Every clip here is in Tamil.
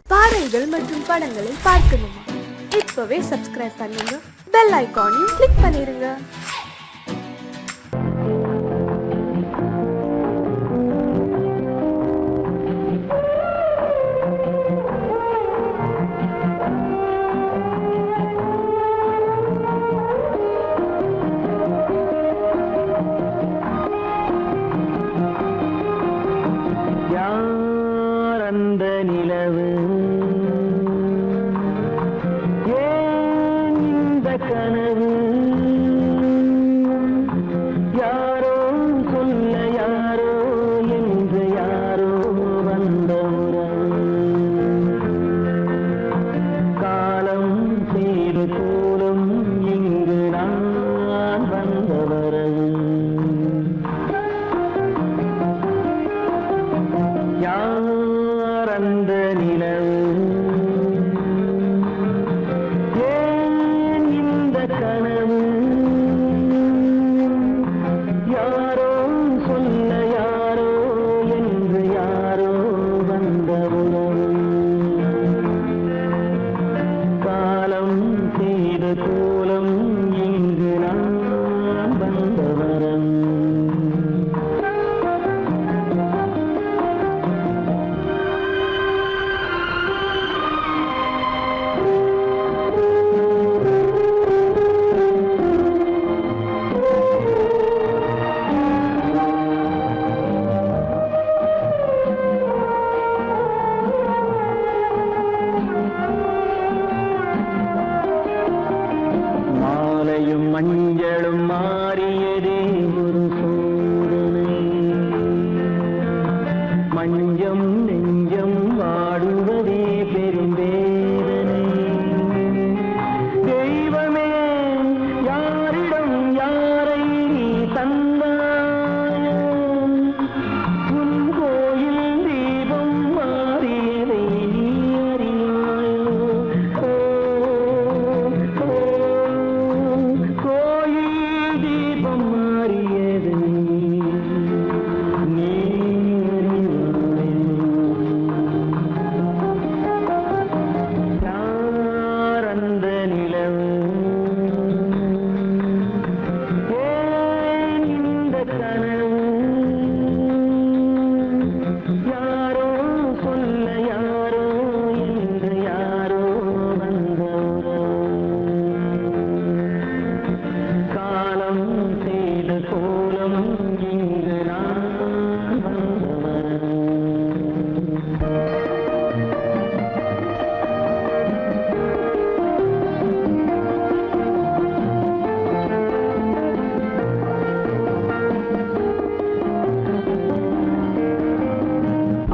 பாடல்கள் மற்றும் படங்களை பார்க்கணுமா? இப்பவே சப்ஸ்கிரைப் பண்ணுங்க, பெல் ஐகானையும் கிளிக் பண்ணிருங்க. அந்த நிலவு ஏன் இந்த கனவு யாரோ சொல்ல யாரோ என்று யாரோ வந்த உறவு காலம் செய்து கூறும் இங்கு நான் வந்த வரவு அந்த நிலவு ஏன் இந்த கனவு யாரோ சொல்ல யாரோ என்று யாரோ வந்த உறவு காலம் செய்த கோலம் இங்கு நான் வந்த வரம் மஞ்சளும் மாறியதே ஒரு சோதனை மஞ்சம் நெஞ்சம் வாடுவதே பெரும் வேதனை தெய்வமே யாரிடம் யாரை நீ தந்தாயோ உன் கோயில் தீபம் மாறியதை நீ அறியாயோ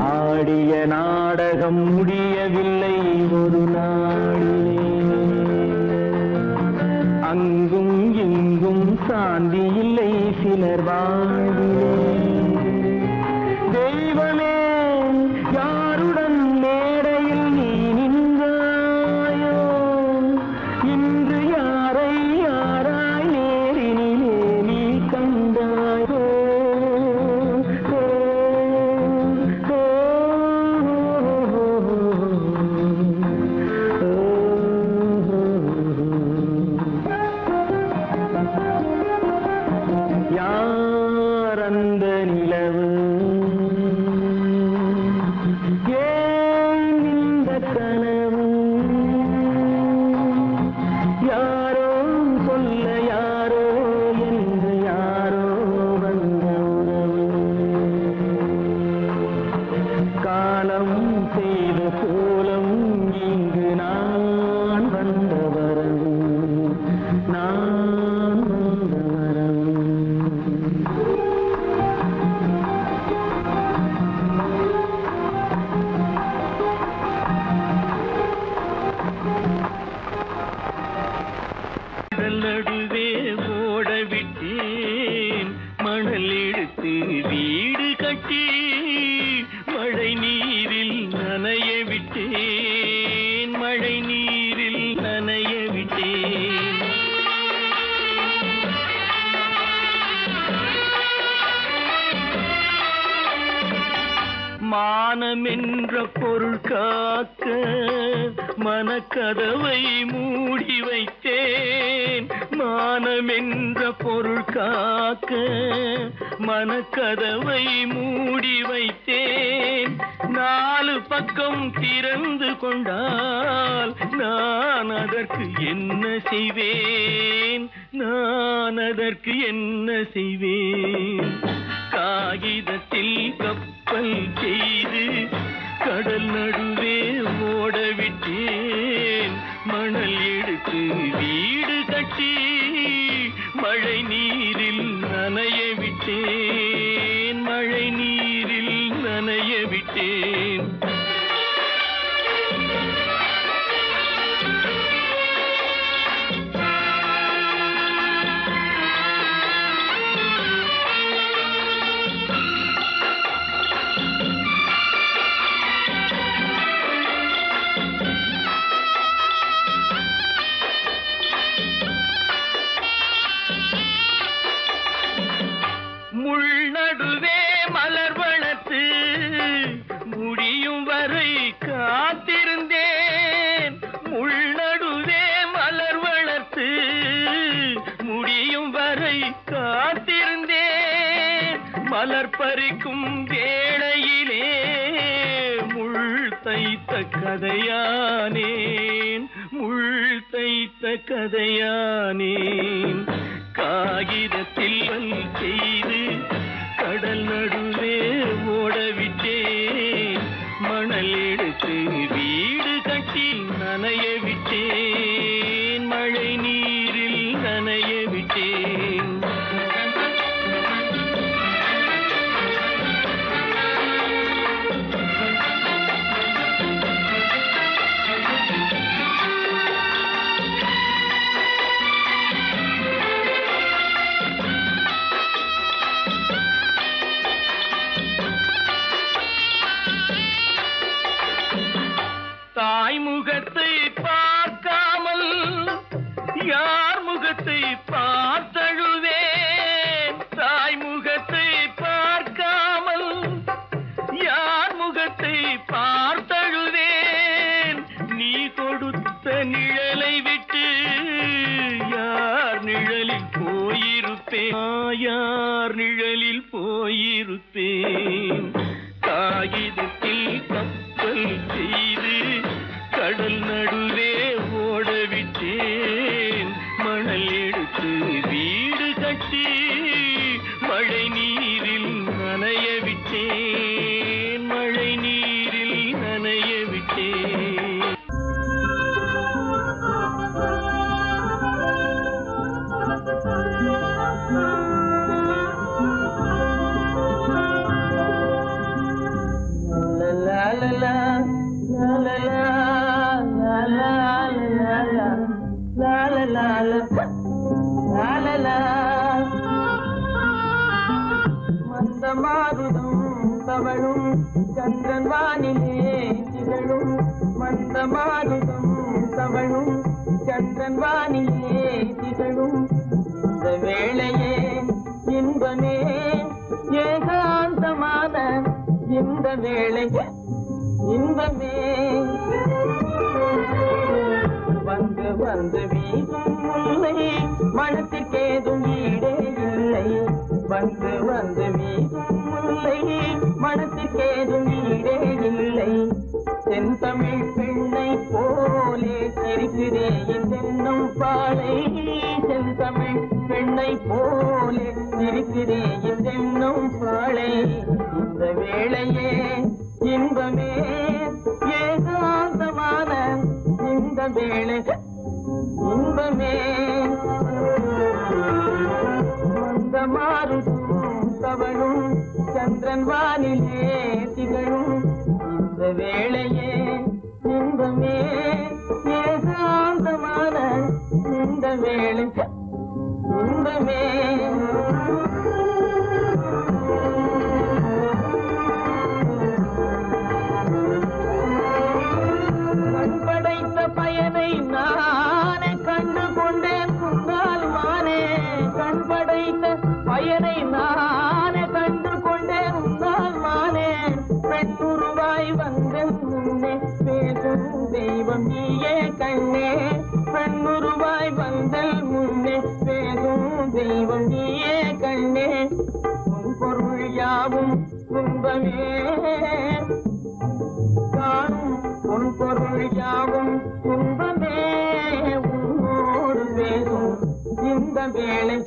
ஆடிய நாடகம் முடியவில்லை ஒரு நாளிலே அங்கும் இங்கும் சாந்தி இல்லை சிலர் வாழ்விலே தெய்வமே யாருடன் மேடையில் நீ நின்றாயோ இன்று யாரை யாராய் நேரினிலே நீ கண்டாயோ அந்த நிலவு ஏன் இந்த கனவு யாரோ சொல்ல யாரோ என்று யாரோ வந்த உறவு காலம் செய்த கோலம் இங்கு நான் வந்த வரவு நான் வந்த வரவு நடுவே ஓட விட்டேன் மணல் எடுத்து வீடு கட்டி மழை நீரில் நனைய விட்டேன் மழை நீரில் நனைய விட்டேன் மானம் என்ற பொருள் காக்க காக்க மனக்கதவை மூடி வைத்தேன். மானமென்ற பொருள் காக்க மனக்கதவை மூடி வைத்தேன். 4 பக்கம் திறந்து கொண்டால் நான் அதற்கு என்ன செய்வேன்? நான் அதற்கு என்ன செய்வேன்? காகிதத்தில் கப்பல் செய்து கடல் நடுவே ஓடவிட்டேன். மணல் எடுத்து வீடு கட்டி மழை நீரில் நனைய விட்டேன். மழை நீரில் நனைய விட்டேன். முள்நடுவே மலர் வளர்த்து முடியும் வரை காத்திருந்தேன். முள்நடுவே மலர் வளர்த்து முடியும் வரை காத்திருந்தேன். மலர் பறிக்கும் வேளையிலே முள் தைத்த கதையானேன். முள் தைத்த கதையானேன். காகிதத்தில் செய்து கடல் நடுவே ஓடவிட்டேன். மணல் எடுத்து வீடு கட்டி நனைய விட்டேன். மழை நீரில் நனைய விட்டேன். தாய் முகத்தை பார்க்காமல் யார் முகத்தை பார்த்தழுவேன். தாய் முகத்தை பார்க்காமல் யார் முகத்தை பார்த்தழுவேன். நீ கொடுத்த நிழலை விட்டு யார் நிழலில் போயிருப்பேன். யார் நிழலில் போயிருப்பேன். காகிதத்தில் கப்பல் செய்து கடல் நடுவே ஓடவிட்டேன். மணல் எடுத்து வீடு கட்டி மழை நீரில் நனைய விட்டேன். மழை நீரில் நனைய விட்டேன். மந்தமாருதம் தவழும் சந்திரன் வானிலே திகழும். மந்தமாருதம் தவழும் சந்திரன் வானிலே திகழும். இந்த வேளையே இன்பமே ஏகாந்தமான இந்த வேளை இன்பமே. வந்து வந்து வீசும் முல்லை மனத்திற்கேதும் ஈடே இல்லை. வந்து வந்து வீசும் முல்லை மனத்திற்கேதும் ஈடே இல்லை. தென்தமிழ் பெண்ணை போலே சிரிக்கிறே தென்னும் பாலை. தென்தமிழ் பெண்ணை போலே சிரிக்கிறே தென்னும் பாலை. இந்த வேளையே இன்பமே ஏகாந்தமான இந்த வேளை இன்பமே. மந்தமாருதம் தவழும் சந்திரன் வானிலே திகழும். இந்த வேளையே இன்பமே ஏகாந்தமான இந்த வேளை இன்பமே. பயனை நானே கண்டு கொண்டேன். தெய்வம் நீயே கண்ணே பெண்ணுருவாய் வந்தல் முன்னே பேசும் தெய்வம் நீயே கண்ணே உன் பொருள் யாவும் துன்பமே காணும் உன் பொருள் யாவும் துன்பமே உன்னோடு பேசும் இந்த வேளை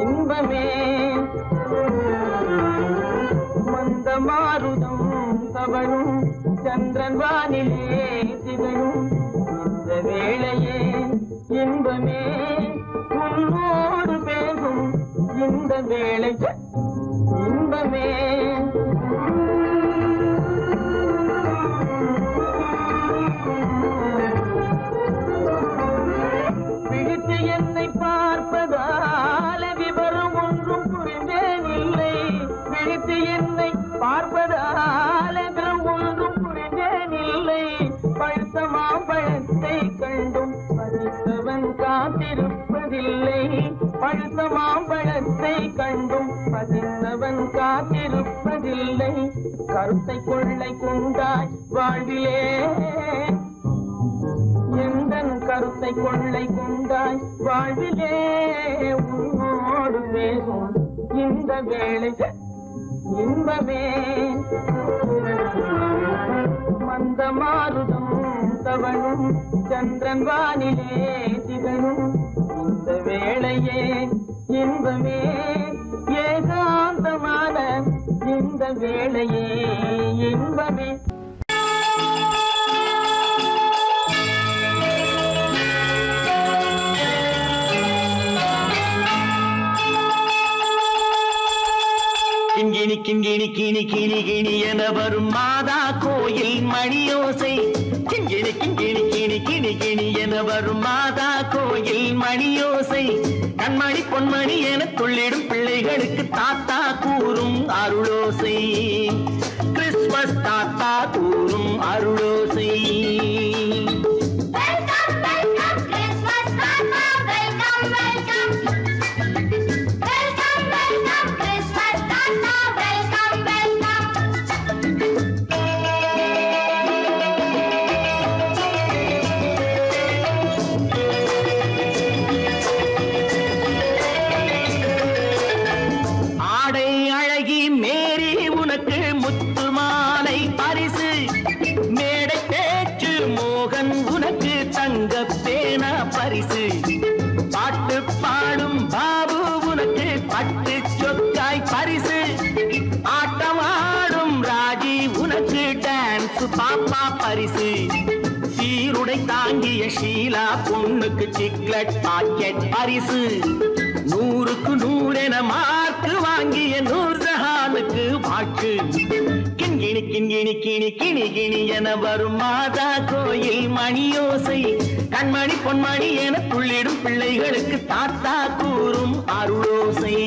இன்பமே மந்த மாருதம் தவழும் சந்திரன் வானிலே திகழும் இந்த வேளையே இன்பமே உன்னோடு பேசும் இந்த வேளை இன்பமே பிடித்து என்னை பார்ப்பதால விவரம் ஒன்றும் புரிந்தேன் இல்லை பிடித்து என்னை பார்ப்பதால விவரம் ஒன்றும் புரிந்தேன் இல்லை பழுத்த மாம்பழத்தை கண்டும் பறித்தவன் காத்திருப்பதில்லை பழுத்த மாம்பழத்தை கண்டும் பதித்தவன் காத்திருப்பதில்லை கருத்தை கொள்ளை கொண்டாய் வாழ்விலே எந்தன் கருத்தை கொள்ளை கொண்டாய் வாழ்விலே உன்னோடு பேசும் இந்த வேளை இன்பமே மந்த மாருதம் தவழும் சந்திரன் வானிலே திகழும் இந்த வேளையே இன்பமே ஏகாந்தமான இந்த வேளையே இன்பமே கிண்கிணி கிண்கிணி கிணி கிணி கிணி என வரும் மாதா கோயில் மணியோசை கிண்கிணி கிண்கிணி கிணி கிணி கிணி என வரும் மாதா கோயில் மணியோசை கண்மணி பொன்மணி என துள்ளிடும் பிள்ளைகளுக்கு தாத்தா கூறும் அருளோசை கிறிஸ்துமஸ் தாத்தா கூறும் அருளோசை பாட்டு பாடும் பாபு உனக்கு பட்டு சொக்காய் பரிசு ஆட்டமாடும் ராஜி உனக்கு டான்ஸ் பாப்பா பரிசு சீருடை தாங்கிய ஷீலா பொண்ணுக்கு சிக்லெட் பாக்கெட் பரிசு 100க்கு 100 என மார்க்கு வாங்கிய நூர்ஜஹானுக்கு வாக்கு கிண்கிணி கிண்கிணி கிணி கிணி கிணி என வரும் மாதா கோயில் மணியோசை கண்மணி பொன்மணி என துள்ளிடும் பிள்ளைகளுக்கு தாத்தா கூறும் அருளோசை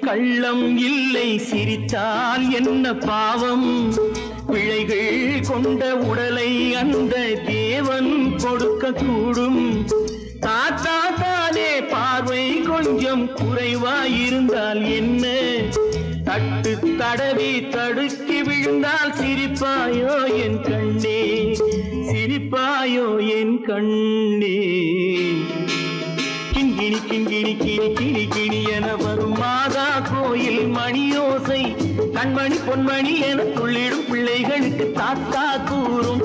கள்ளம் இல்லை சிரித்தால் என்ன பாவம் பிழைகள் கொண்ட உடலை அந்த தேவன் கொடுக்க கூடும் தாத்தா தானே பார்வை கொஞ்சம் குறைவாயிருந்தால் என்ன தட்டு தடவி தடுக்கி விழுந்தால் சிரிப்பாயோ என் கண்ணே சிரிப்பாயோ என் கண்ணே கிண்கிணி கிண்கிணி கிணி கிணி கிணி என வரும் மாதா கோயில் மணியோசை கண்மணி பொன்மணி என துள்ளிடும் பிள்ளைகளுக்கு தாத்தா கூறும்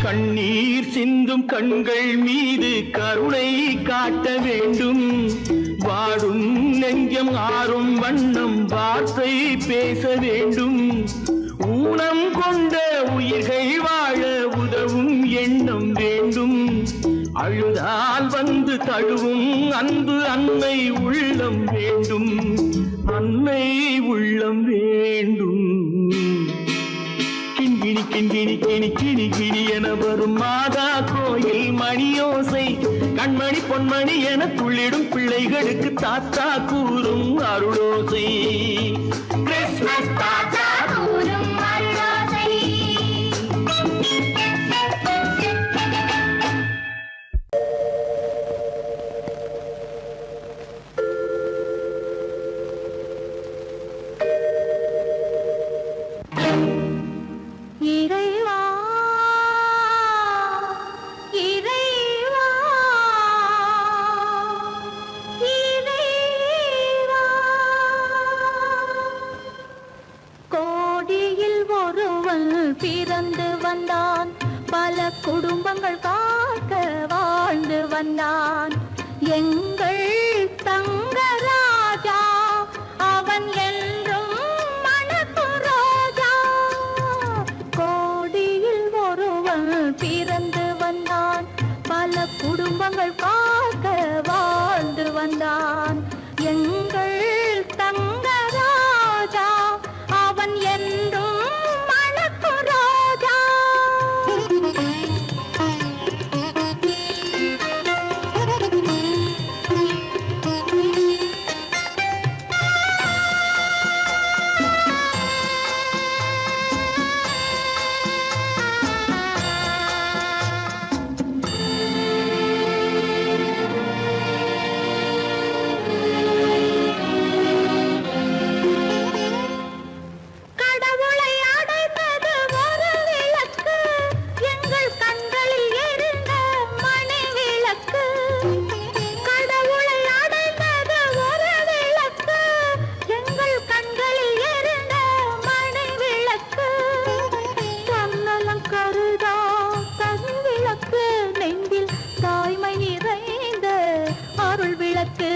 கண்ணீர் சிந்தும் கண்கள் மீது கருணை காட்ட வேண்டும். வாடும் நெஞ்சம் ஆறும் வண்ணம் வார்த்தை பேச வேண்டும். ஊனம் கொண்ட உயிர்கள் வாழ உதவும் எண்ணம் வேண்டும். அழுதால் வந்து தழுவும் அன்பு அன்னை உள்ளம் வேண்டும். அன்னை உள்ளம் வேண்டும். கிண்கிணி கிண்கிணி கிணி கிணி கிணி என வரும் மாதா கோயில் மணியோசை. கண்மணி பொன்மணி என துள்ளிடும் பிள்ளைகளுக்கு தாத்தா கூறும் அருளோசை. கிறிஸ்மஸ் தாத்தா கூறும் அருளோசை. இறைவா இறைவா இறைவா கோடியில் ஒருவன் பிறந்து வந்தான். பல குடும்பங்கள் காக்க வாழ்ந்து வந்தான். எங்கள் தங்கராஜா அவன் என்றும் மணக்குரோஜா. கோடியில் ஒருவன் பிறந்து வந்தான். பல குடும்பங்கள் காக்க வாழ்ந்து வந்தான். எங்கள் தங்கராஜா அவன் என்றும் மணக்குரோஜா. கடவுளை அடைந்தது ஒரு விளக்கு. எங்கள் கண்களில் எரிந்த மணி விளக்கு. கடவுளை அடைந்தது ஒரு விளக்கு. எங்கள் கண்களில் எரிந்த மணி விளக்கு. தன்னலம் கருதா தனி விளக்கு. நெஞ்சில் தாய்மை நிறைந்த அருள் விளக்கு.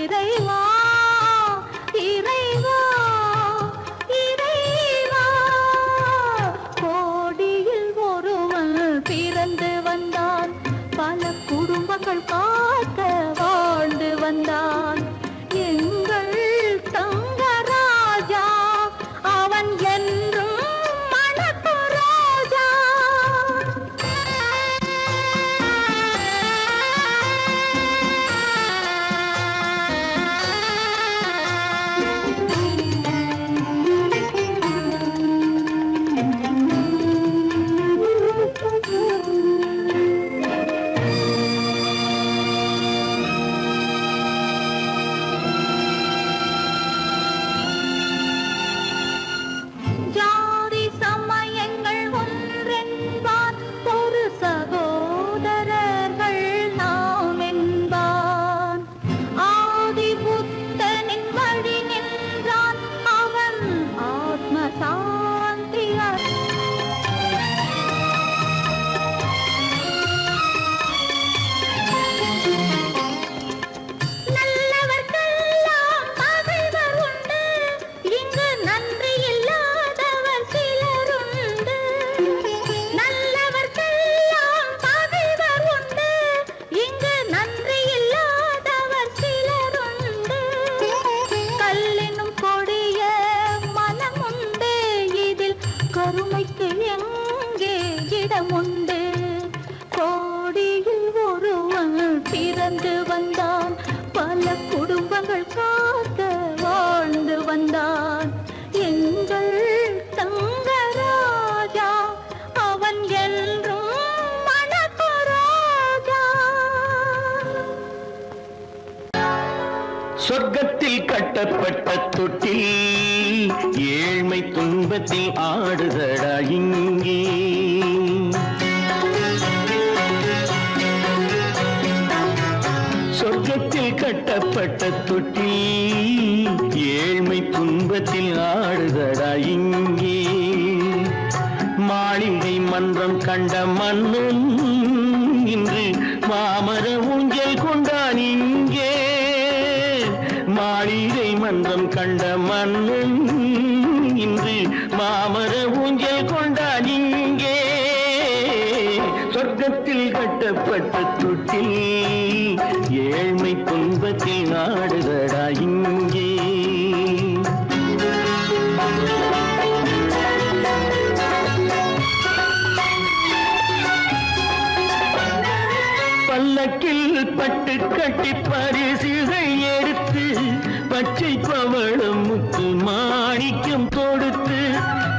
இறைவா இறைவா இறைவா கோடியில் ஒருவன் பிறந்து வந்தான். பல குடும்பங்கள் காக்க வாழ்ந்து வந்தான். எங்கள் தங்கராஜா அவன் என்றும் மணக்குரோஜா. ஜாதி சமயங்கள் ஒன்றென்பார். ஒரு சகோதரர்கள் நாம் என்பான். ஆதி புத்தனின் வழி நின்றான். அவன் ஆத்ம சாந்தி நல்லவர்க்கெல்லாம் பகைவர் உண்டு. இங்கு நன்றி இல்லாதவர் சிலருண்டு. நல்லவர்க்கெல்லாம் பகைவர் உண்டு. இங்கு நன்றி இல்லாதவர் சிலருண்டு. கல்லினும் கொடிய மனமுண்டு. இதில் கருணைக்கு எங்கே இடமுண்டு. கோடியில் ஒருவன் பிறந்து வந்தான். பல குடும்பங்கள் காக்க வாழ்ந்து வந்தான். எங்கள் தங்கராஜா அவன் என்றும் மணக்குரோஜா. சொர்க்கத்தில் கட்டப்பட்ட தொட்டில் ஏழ்மை துன்பத்தில் ஆடுதடா இங்கே. சொர்க்கத்தில் கட்டப்பட்ட தொட்டில் ஏழ்மை துன்பத்தில் ஆடுதடா இங்கே. மாளிகை மன்றம் கண்ட மன்னன் இன்று மாமர ஊஞ்சல் கொண்டான் இங்கே. மாளிகை மன்றம் கண்ட மன்னன் இன்று மாமர ஊஞ்சல் கொண்டான் இங்கே. சொர்க்கத்தில் கட்டப்பட்ட தொட்டில் ஏழ்மை துன்பத்தில் நாடுதடா இங்கே. பல்லக்கில் பட்டு கட்டி பரிசுகள் எடுத்து பச்சை பவளம் முத்து மாணிக்கம் கொடுத்து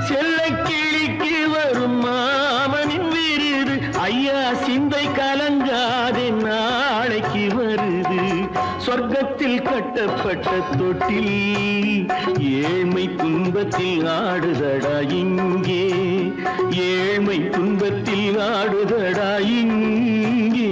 செல்ல கிளிக்கு வரும் மாமனின் விருது. ஐயா சிந்தை கலங்காதே நாளைக்கு வருது. சொர்க்கத்தில் கட்டப்பட்ட தொட்டில் ஏழ்மை துன்பத்தில் ஆடுதடா இங்கே. ஏழ்மை துன்பத்தில் ஆடுதடா இங்கே.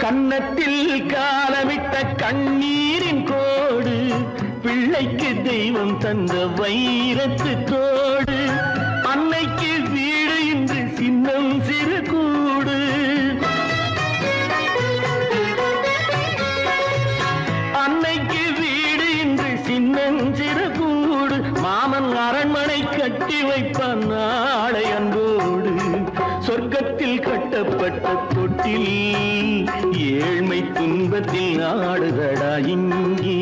கன்னத்தில் காலமிட்ட கண்ணீரின் கோடு பிள்ளைக்கு தெய்வம் தந்த வைரத்து தோடு. அன்னைக்கு வீடு இன்று சின்னம் சிறு கூடு. அன்னைக்கு வீடு இன்று சின்னம் சிறு கூடு. மாமன் அரண்மனை கட்டி வைப்பான் நாளை அன்போடு. சொர்க்கத்தில் கட்டப்பட்ட தொட்டில் ஏழ்மை துன்பத்தில் ஆடுதடா இங்கே.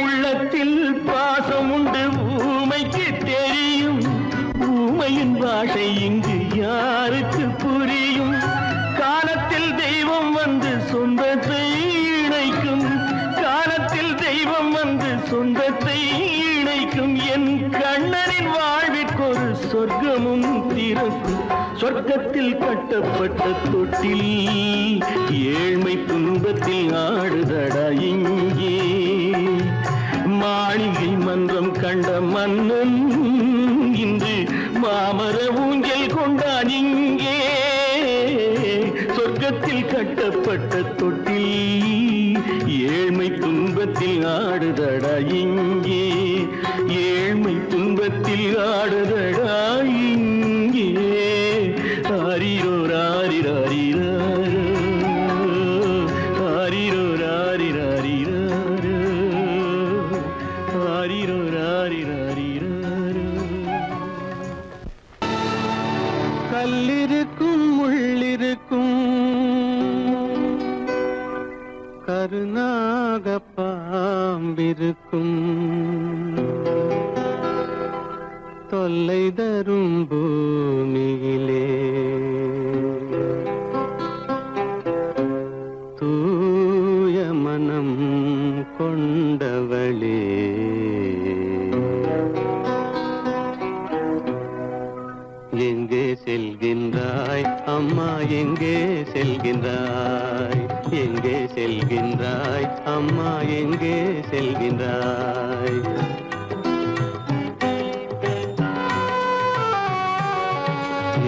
உள்ளத்தில் பாசம் உண்டு ஊமைக்கு தெரியும். ஊமையின் பாஷை இங்கு யாருக்கு புரியும்? காலத்தில் தெய்வம் வந்து சொந்தத்தை இணைக்கும். காலத்தில் தெய்வம் வந்து சொந்தத்தை இணைக்கும். என் கண்ணனின் வாழ்விற்கொரு சொர்க்கமும் திறக்கும். சொர்க்கத்தில் கட்டப்பட்ட தொட்டில் ஏழ்மை துன்பத்தில் ஆடுதடா இங்கே. மாளிகை மன்றம் கண்ட மன்னன் இன்று மாமர ஊஞ்சல் கொண்டான் இங்கே. சொர்க்கத்தில் கட்டப்பட்ட தொட்டில் ஏழ்மை துன்பத்தில் ஆடுதடா இங்கே. ஏழ்மை துன்பத்தில் ஆடுதடா இங்கே. ஆரிரோ ராரிராரிரோ ஆரிரோ ராரிராரிரோ ஆரிரோ ராரிராரிரோ. கல்லிருக்கும் முள்ளிருக்கும் கருநாக பாம்பிருக்கும் தொல்லை தரும் பூமியிலே தூய மனம் கொண்டவளே எங்கே செல்கின்றாய் அம்மா எங்கே செல்கின்றாய்? எங்கே செல்கின்றாய் அம்மா எங்கே செல்கின்றாய்?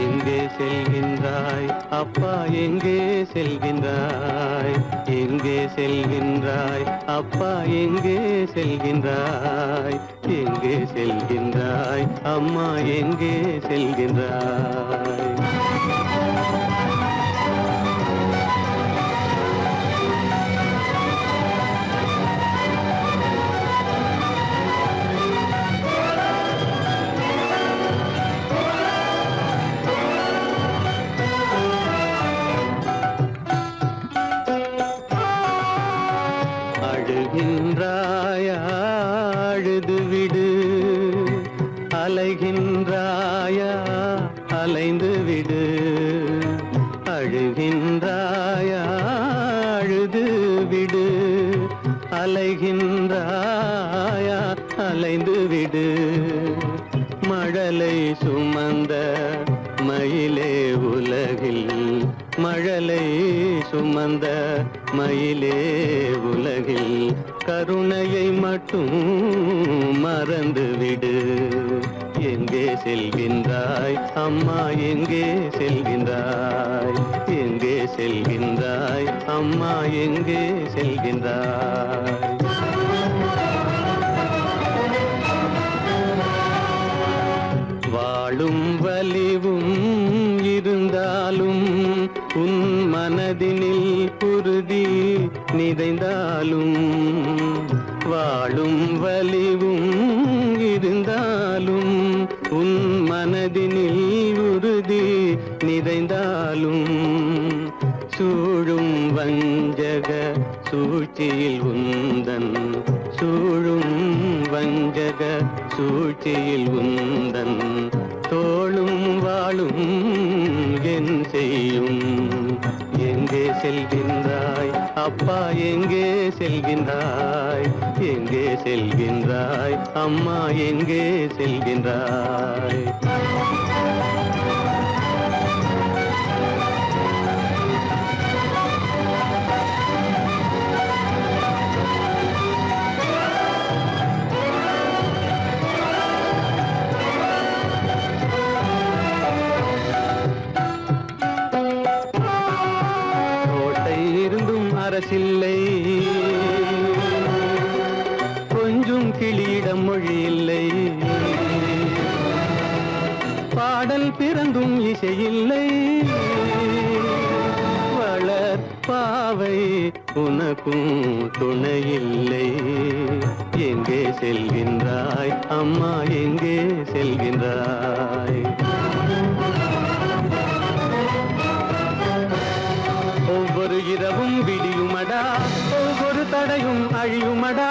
எங்கே செல்கின்றாய் அப்பா எங்கே செல்கின்றாய்? எங்கே செல்கின்றாய் அப்பா எங்கே செல்கின்றாய்? எங்கே செல்கின்றாய் அம்மா எங்கே செல்கின்றாய்? அழுகின்றாயா அழுது விடு, அலைகின்றாயா அலைந்து விடு. அழுகின்றாயா அழுது விடு, அலைகின்றாயா அலைந்து விடு. மழலை சுமந்த மயிலே உலக அருகில் மழலை சுமந்த மயிலே உலகில் கருணையை மட்டும் மறந்துவிடு. எங்கே செல்கின்றாய் அம்மா, எங்கே செல்கின்றாய்? எங்கே செல்கின்றாய் அம்மா, எங்கே செல்கின்றாய்? வாழும் வலிவும் இருந்தாலும் உன் மனதினில் உறுதி நிறைந்தாலும், வாழும் வலிவும் இருந்தாலும் உன் மனதினில் உறுதி நிறைந்தாலும், சூழும் வஞ்சக சூழ்ச்சியில் உந்தன், சூழும் வஞ்சக சூழ்ச்சியில் உந்தன் தோளும் வாழும் என் செய்யும். எங்கே செல்கின்றாய் அப்பா, எங்கே செல்கின்றாய்? எங்கே செல்கின்றாய் அம்மா, எங்கே செல்கின்றாய்? அரசில்லை, கொஞ்சம் கிளியிடம் மொழி இல்லை, பாடல் பிறந்தும் இசையில்லை, வளர் பாவை உனக்கும் துணையில்லை. எங்கே செல்கின்றாய் அம்மா, எங்கே செல்கின்றாய்? ஒவ்வொரு இரவும் விடியுமடா, ஒவ்வொரு தடையும் அழியுமடா,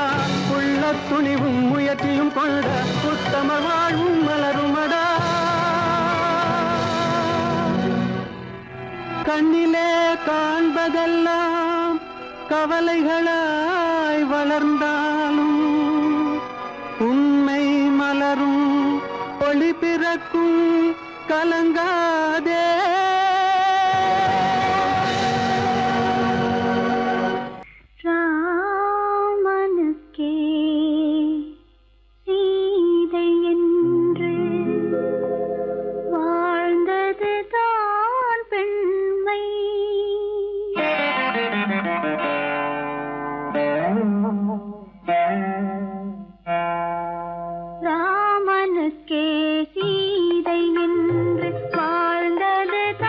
உள்ள துணிவும் முயற்சியும் கொண்ட உத்தம வாழ்வும் மலருமடா. கண்ணிலே காண்பதெல்லாம் கவலைகளாய் வளர்ந்தாலும், உண்மை மலரும் ஒளி பிறக்கும் கலங்காதே. ராமனுக்கே சீதை என்று வாழ்ந்தது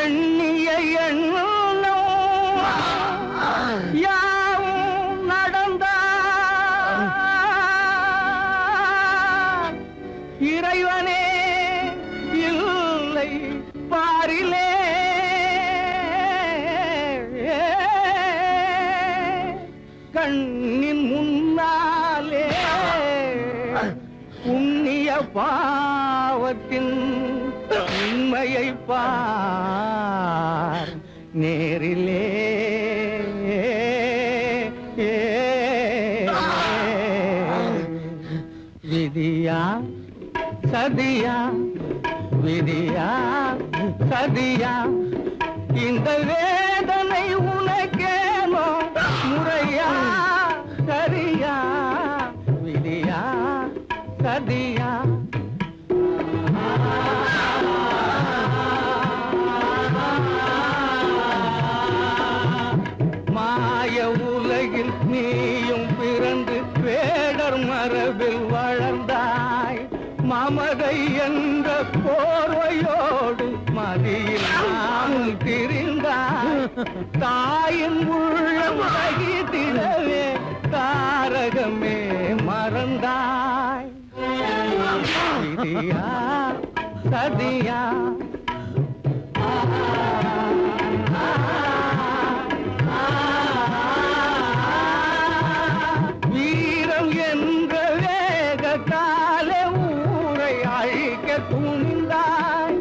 எண்ணிய எண்ணம் யாவும் நடந்தார் இறைவனே இல்லை பாரிலே கண்ணின் முன்னாலே புண்ணிய பாவத்தின் உண்மையை பார் நேரிலே விதியா சதியா விதியா சதியா இந்த வேதனை உனக்கேனோ முறையா சரியா விதியா சதியா மாய உலகில் நீயும் பிறந்து வேடர் மரபில் வளர்ந்தாய் மமதை என்ற போர்வையோடு மதியில்லாமல் திரிந்தாய் தாயின் உள்ளம் தகித்திடவே தாரகமே மறந்தாய் விதியா சதியா வீரம் என்ற வேகத்தாலே ஊரை அழிக்க துணிந்தாய்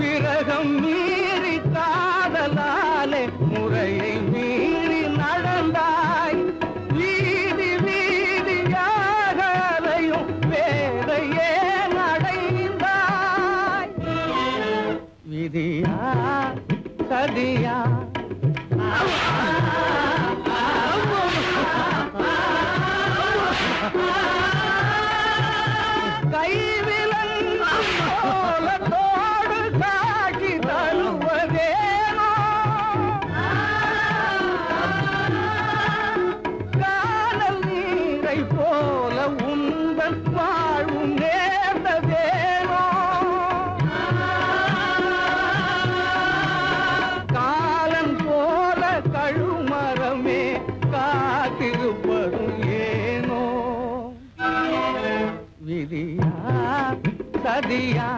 விரகம் மீறி காதலாலே முறையை மீறி நடந்தாய் வீதி வீதியாக அலையும் வேறையே நடைந்தாய் விதியா சதியா கைவிலோலத்தோடு காட்சி தருவதேனோ காணல் நீரை போல உந்தன் வாழ்வும் நேர்ந்ததேனோ காலன் போல கழுமரமே காத்திருப்பதும் ஏனோ விதியா சதியா